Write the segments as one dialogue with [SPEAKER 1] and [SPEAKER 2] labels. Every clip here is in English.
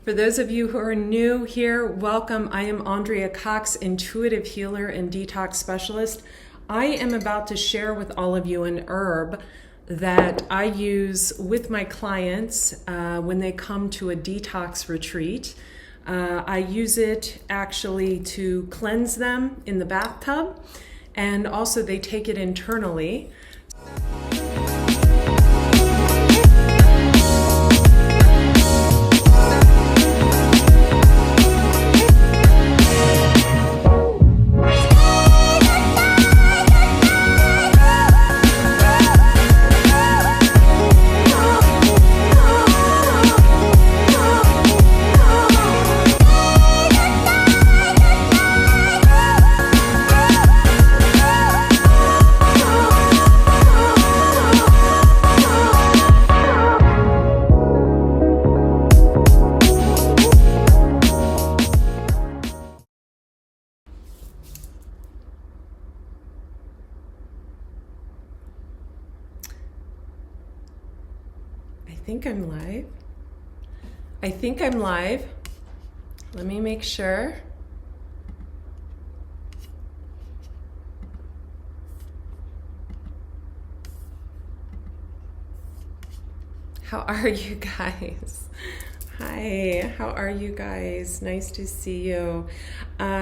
[SPEAKER 1] For those of you who are new here, welcome. I am Andrea Cox, intuitive healer and detox specialist. I am about to share with all of you an herb that I use with my clients when they come to a detox retreat. I use it actually to cleanse them in the bathtub, and also they take it internally. I think I'm live. Let me make sure. How are you guys? Hi, how are you guys? Nice to see you.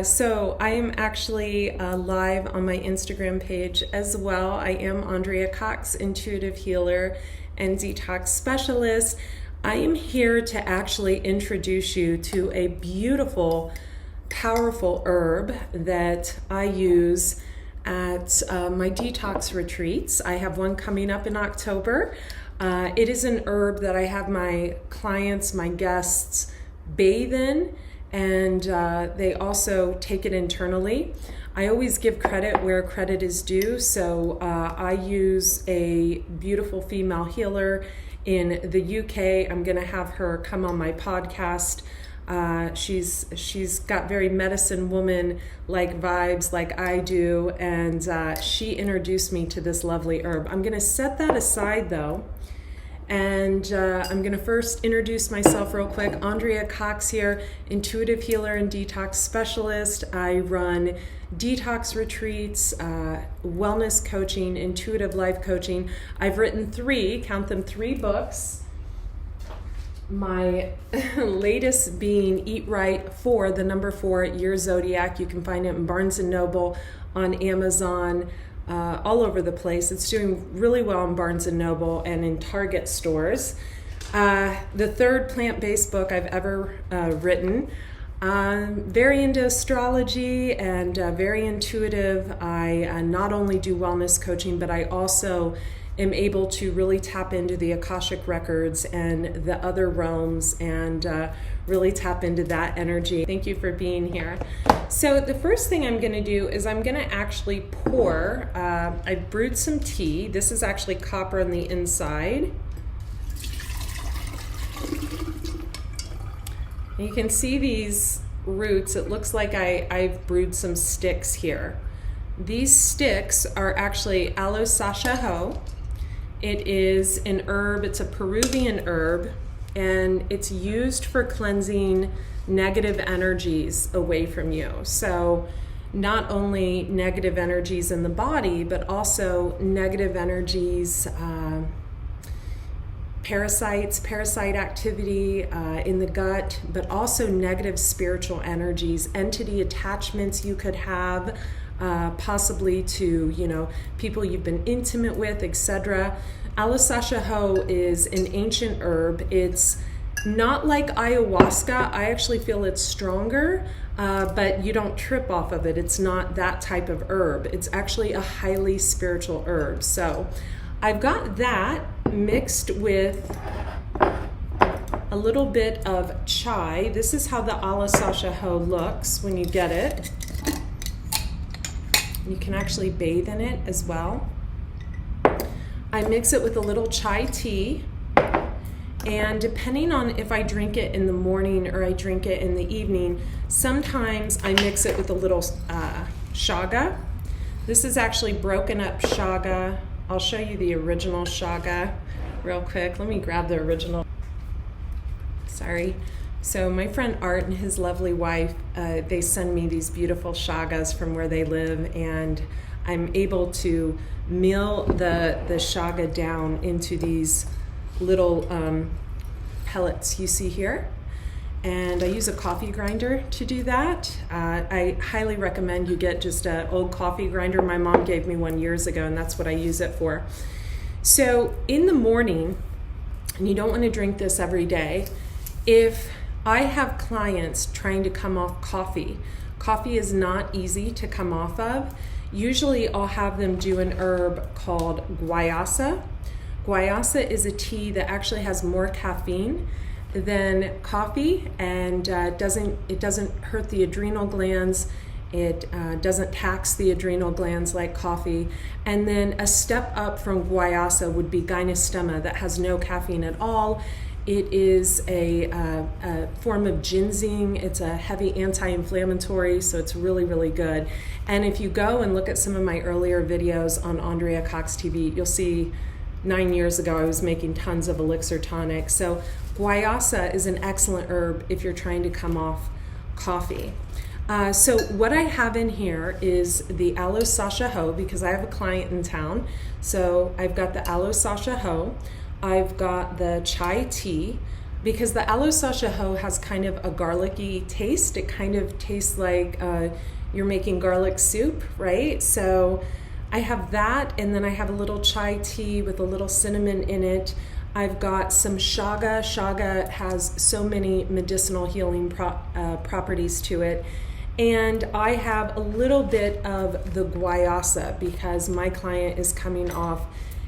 [SPEAKER 1] So I am actually live on my Instagram page as well. I am Andrea Cox, intuitive healer and detox specialist. I am here to actually introduce you to a beautiful, powerful herb that I use at my detox retreats. I have one coming up in October. It is an herb that I have my clients, my guests bathe in, and they also take it internally. I always give credit where credit is due, so I use a beautiful female healer in the UK. I'm going to have her come on my podcast. She's got very medicine woman like vibes like I do, and she introduced me to this lovely herb. I'm going to set that aside though, and I'm going to first introduce myself real quick. Andrea Cox here, intuitive healer and detox specialist. I run detox retreats, wellness coaching, intuitive life coaching. I've written three books. My latest being Eat Right 4, the number 4, Your Zodiac. You can find it in Barnes & Noble, on Amazon, all over the place. It's doing really well in Barnes & Noble and in Target stores. The third plant-based book I've ever written. Very into astrology and very intuitive. I not only do wellness coaching, but I also am able to really tap into the Akashic records and the other realms and really tap into that energy. Thank you for being here. So the first thing I'm going to do is I'm going to actually pour, I brewed some tea. This is actually copper on the inside. You can see these roots. It looks like I've brewed some sticks here. These sticks are actually aloe sachaho. It is an herb, it's a Peruvian herb, and it's used for cleansing negative energies away from you. So not only negative energies in the body, but also negative energies, parasite activity in the gut, but also negative spiritual energies, entity attachments you could have, possibly to, people you've been intimate with, etc. Aloe sachaho is an ancient herb. It's not like ayahuasca. I actually feel it's stronger, but you don't trip off of it. It's not that type of herb. It's actually a highly spiritual herb. So I've got that mixed with a little bit of chai. This is how the aloe sachaho looks when you get it. You can actually bathe in it as well. I mix it with a little chai tea, and depending on if I drink it in the morning or I drink it in the evening, sometimes I mix it with a little shaga. This is actually broken up shaga. I'll show you the original shaga real quick. Let me grab the original. Sorry. So my friend Art and his lovely wife, they send me these beautiful shagas from where they live, and I'm able to mill the shaga down into these little pellets you see here. And I use a coffee grinder to do that. I highly recommend you get just an old coffee grinder. My mom gave me one years ago, and that's what I use it for. So in the morning, and you don't want to drink this every day, if I have clients trying to come off coffee is not easy to come off of. Usually I'll have them do an herb called guayasa. Guayasa is a tea that actually has more caffeine than coffee, and it doesn't hurt the adrenal glands. It doesn't tax the adrenal glands like coffee. And then a step up from guayasa would be gynostema that has no caffeine at all. It is a form of ginseng. It's a heavy anti-inflammatory, so it's really, really good. And if you go and look at some of my earlier videos on Andrea Cox TV, you'll see 9 years ago I was making tons of elixir tonic. So guayasa is an excellent herb if you're trying to come off coffee. So what I have in here is the aloe sasha ho, because I have a client in town. So I've got the aloe sasha ho. I've got the chai tea, because the aloe sasha ho has kind of a garlicky taste. It kind of tastes like you're making garlic soup, right? So I have that, and then I have a little chai tea with a little cinnamon in it. I've got some shaga. Shaga has so many medicinal healing properties to it. And I have a little bit of the guayasa because my client is coming off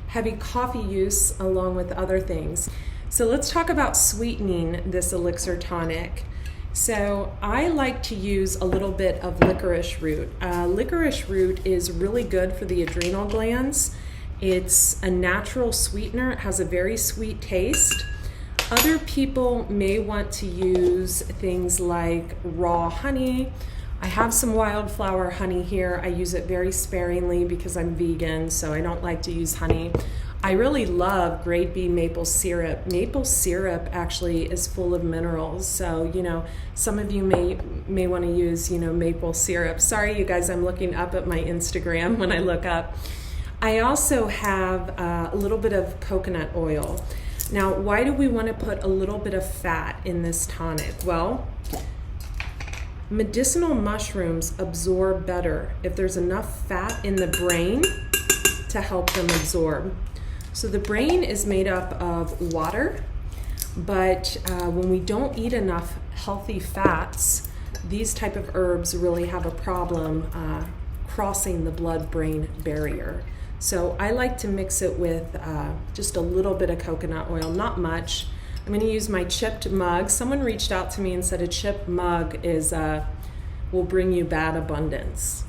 [SPEAKER 1] heavy coffee use along with other things. So let's talk about sweetening this elixir tonic. So I like to use a little bit of licorice root. Licorice root is really good for the adrenal glands. It's a natural sweetener. It has a very sweet taste. Other people may want to use things like raw honey. I have some wildflower honey here. I use it very sparingly because I'm vegan, so I don't like to use honey. I really love grade B maple syrup. Maple syrup actually is full of minerals, so some of you may want to use maple syrup. Sorry, you guys, I'm looking up at my Instagram when I look up. I also have a little bit of coconut oil. Now, why do we want to put a little bit of fat in this tonic? Well, medicinal mushrooms absorb better if there's enough fat in the brain to help them absorb. So the brain is made up of water, but when we don't eat enough healthy fats, these type of herbs really have a problem crossing the blood-brain barrier. So I like to mix it with just a little bit of coconut oil, not much. I'm going to use my chipped mug. Someone reached out to me and said a chipped mug will bring you bad abundance.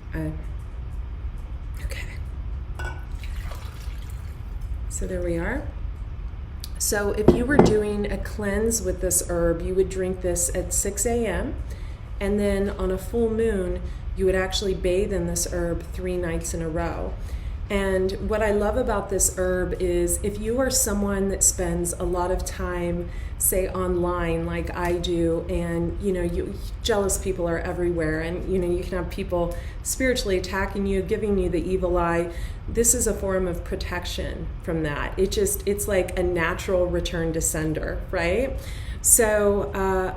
[SPEAKER 1] Okay. So there we are. So if you were doing a cleanse with this herb, you would drink this at 6 a.m. and then on a full moon, you would actually bathe in this herb 3 nights in a row. And what I love about this herb is if you are someone that spends a lot of time, say online like I do, and jealous people are everywhere, and you can have people spiritually attacking you, giving you the evil eye. This is a form of protection from that. It's like a natural return to sender, right? So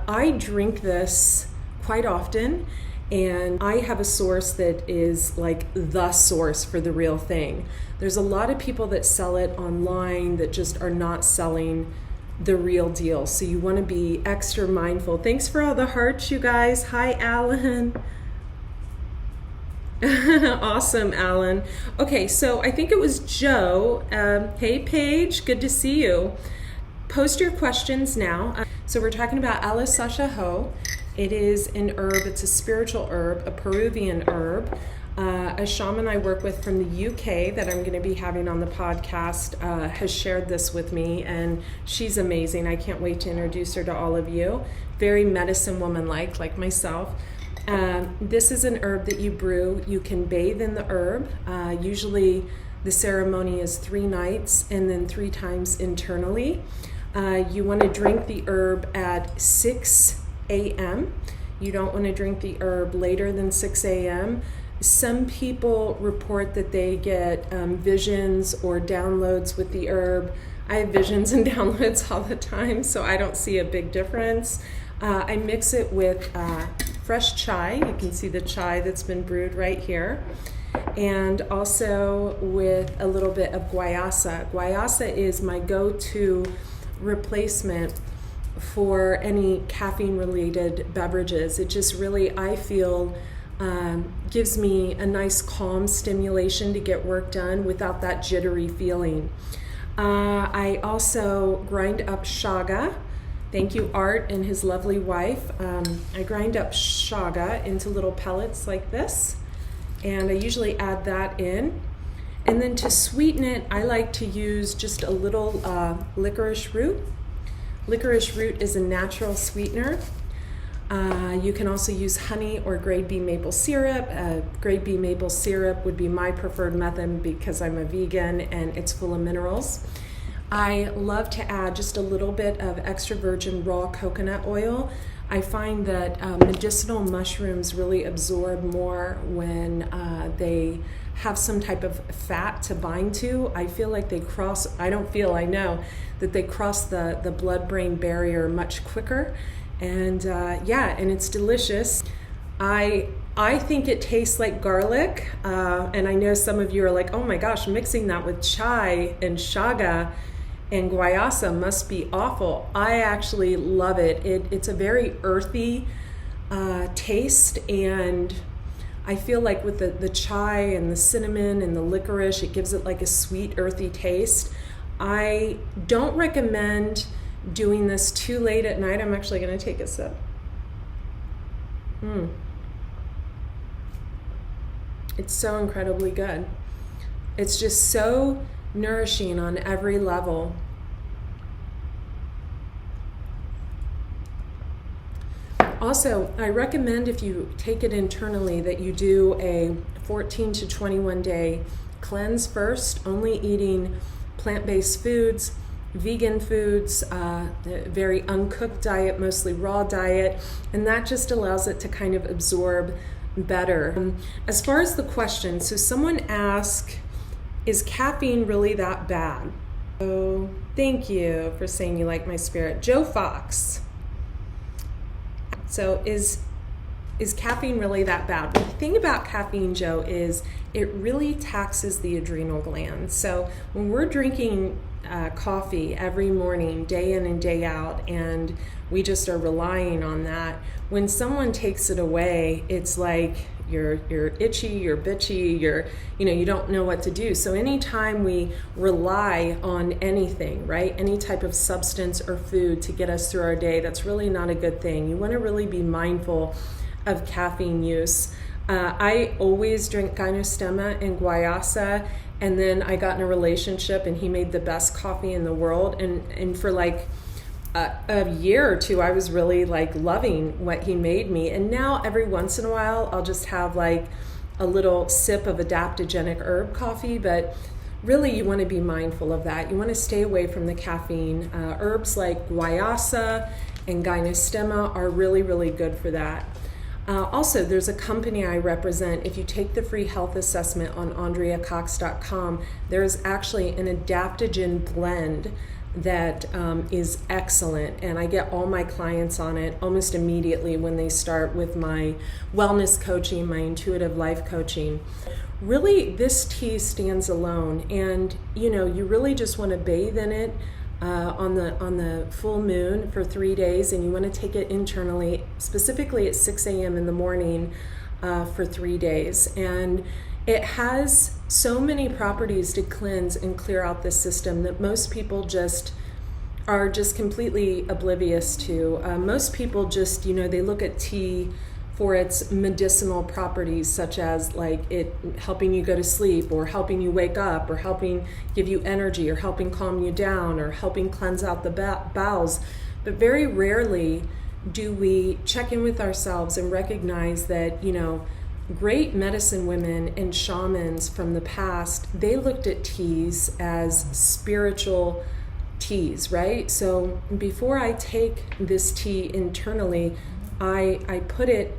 [SPEAKER 1] I drink this quite often. And I have a source that is like the source for the real thing. There's a lot of people that sell it online that just are not selling the real deal. So you want to be extra mindful. Thanks for all the hearts, you guys. Hi, Alan. Awesome, Alan. Okay, so I think it was Joe. Hey, Paige, good to see you. Post your questions now. So we're talking about aloe sasha ho. It is an herb, it's a spiritual herb, a Peruvian herb. A shaman I work with from the UK that I'm going to be having on the podcast has shared this with me, and she's amazing. I can't wait to introduce her to all of you. Very medicine woman-like myself. This is an herb that you brew. You can bathe in the herb. Usually the ceremony is 3 nights and then 3 times internally. You want to drink the herb at 6 a.m. You don't want to drink the herb later than 6 a.m. Some people report that they get visions or downloads with the herb. I have visions and downloads all the time, so I don't see a big difference. I mix it with fresh chai. You can see the chai that's been brewed right here. And also with a little bit of guayasa. Guayasa is my go-to replacement for any caffeine-related beverages. It just really, I feel, gives me a nice calm stimulation to get work done without that jittery feeling. I also grind up shaga. Thank you, Art and his lovely wife. I grind up shaga into little pellets like this, and I usually add that in. And then to sweeten it, I like to use just a little licorice root. Licorice root is a natural sweetener. You can also use honey or grade B maple syrup. Grade B maple syrup would be my preferred method because I'm a vegan and it's full of minerals. I love to add just a little bit of extra virgin raw coconut oil. I find that medicinal mushrooms really absorb more when they have some type of fat to bind to. I feel like they cross, I know that they cross the blood-brain barrier much quicker. And and it's delicious. I think it tastes like garlic, and I know some of you are like, oh my gosh, mixing that with chai and shaga and guayasa must be awful. I actually love it. It's a very earthy taste, and I feel like with the chai and the cinnamon and the licorice, it gives it like a sweet, earthy taste. I don't recommend doing this too late at night. I'm actually going to take a sip. It's so incredibly good. It's just so nourishing on every level. Also, I recommend if you take it internally that you do a 14 to 21 day cleanse first, only eating plant-based foods, vegan foods, very uncooked diet, mostly raw diet, and that just allows it to kind of absorb better. As far as the question, so someone asked, is caffeine really that bad? Oh, thank you for saying you like my spirit. Joe Fox. So is caffeine really that bad? Well, the thing about caffeine, Joe, is it really taxes the adrenal glands. So when we're drinking coffee every morning, day in and day out, and we just are relying on that, when someone takes it away, it's like you're itchy, you're bitchy, you don't know what to do. So anytime we rely on anything, right, any type of substance or food to get us through our day, that's really not a good thing. You want to really be mindful of caffeine use. I always drink Gynostemma and Guayasa, and then I got in a relationship and he made the best coffee in the world, and for like a year or two I was really like loving what he made me. And now every once in a while I'll just have like a little sip of adaptogenic herb coffee, but really you want to be mindful of that. You want to stay away from the caffeine. Herbs like Guayasa and Gynostemma are really, really good for that. Also, there's a company I represent. If you take the free health assessment on AndreaCox.com, there's actually an adaptogen blend that is excellent, and I get all my clients on it almost immediately when they start with my wellness coaching, my intuitive life coaching. Really, this tea stands alone, and you really just want to bathe in it on the full moon for 3 days, and you want to take it internally, specifically at 6 a.m. in the morning for 3 days. And it has so many properties to cleanse and clear out the system that most people are just completely oblivious to. Most people just, they look at tea for its medicinal properties, such as like it helping you go to sleep, or helping you wake up, or helping give you energy, or helping calm you down, or helping cleanse out the bowels. But very rarely do we check in with ourselves and recognize that, great medicine women and shamans from the past, they looked at teas as spiritual teas, right? So before I take this tea internally, I put it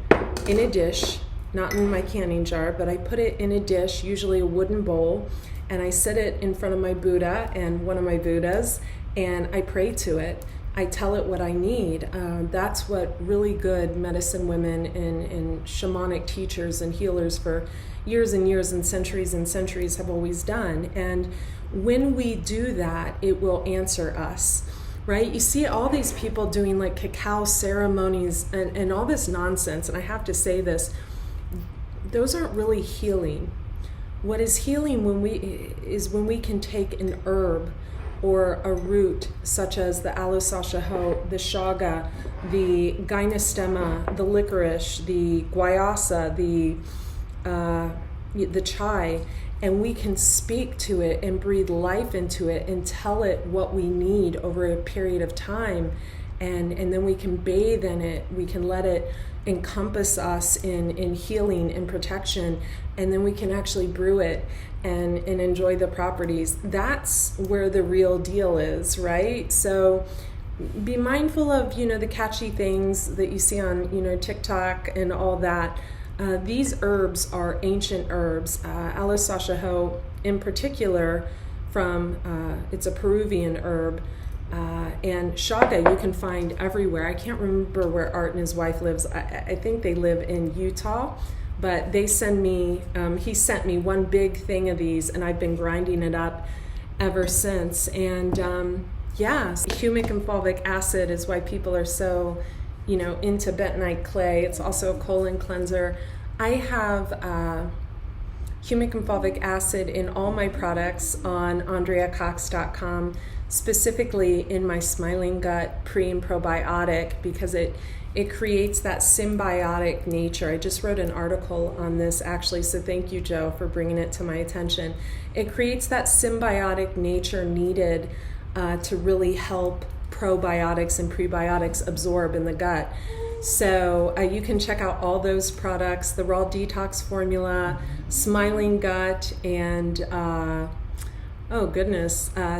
[SPEAKER 1] in a dish, not in my canning jar, but I put it in a dish, usually a wooden bowl, and I set it in front of my Buddha and one of my Buddhas, and I pray to it. I tell it what I need. That's what really good medicine women and shamanic teachers and healers for years and years and centuries have always done. And when we do that, it will answer us, right? You see all these people doing like cacao ceremonies and all this nonsense. And I have to say this, those aren't really healing. What is healing when we can take an herb or a root such as the aloe-sashaho, the chaga, the gynostema, the licorice, the guayasa, the chai, and we can speak to it and breathe life into it and tell it what we need over a period of time, and then we can bathe in it. We can let it encompass us in healing and protection, and then we can actually brew it and enjoy the properties. That's where the real deal is, right? So be mindful of, the catchy things that you see on, TikTok and all that. These herbs are ancient herbs. Aloe-sashaho in particular it's a Peruvian herb. And chaga you can find everywhere. I can't remember where Art and his wife lives. I think they live in Utah, but he sent me one big thing of these, and I've been grinding it up ever since. And humic and fulvic acid is why people are so, into bentonite clay. It's also a colon cleanser. I have humic and fulvic acid in all my products on andreacox.com, specifically in my Smiling Gut pre and probiotic, because it creates that symbiotic nature. I just wrote an article on this actually, so thank you, Joe, for bringing it to my attention. It creates that symbiotic nature needed to really help probiotics and prebiotics absorb in the gut. So you can check out all those products, the Raw Detox Formula, Smiling Gut, and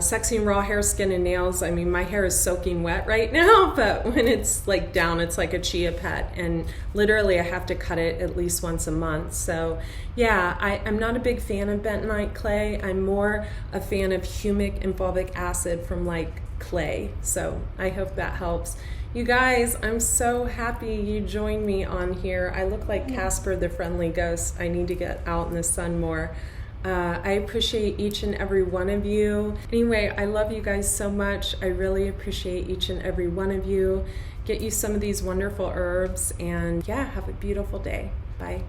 [SPEAKER 1] Sexy and Raw Hair, Skin, and Nails. I mean, my hair is soaking wet right now, but when it's like down, it's like a chia pet. And literally I have to cut it at least once a month. So yeah, I'm not a big fan of bentonite clay. I'm more a fan of humic and fulvic acid from like clay. So I hope that helps. You guys, I'm so happy you joined me on here. I look like Casper the Friendly Ghost. I need to get out in the sun more. I appreciate each and every one of you. Anyway, I love you guys so much. I really appreciate each and every one of you. Get you some of these wonderful herbs, and have a beautiful day. Bye.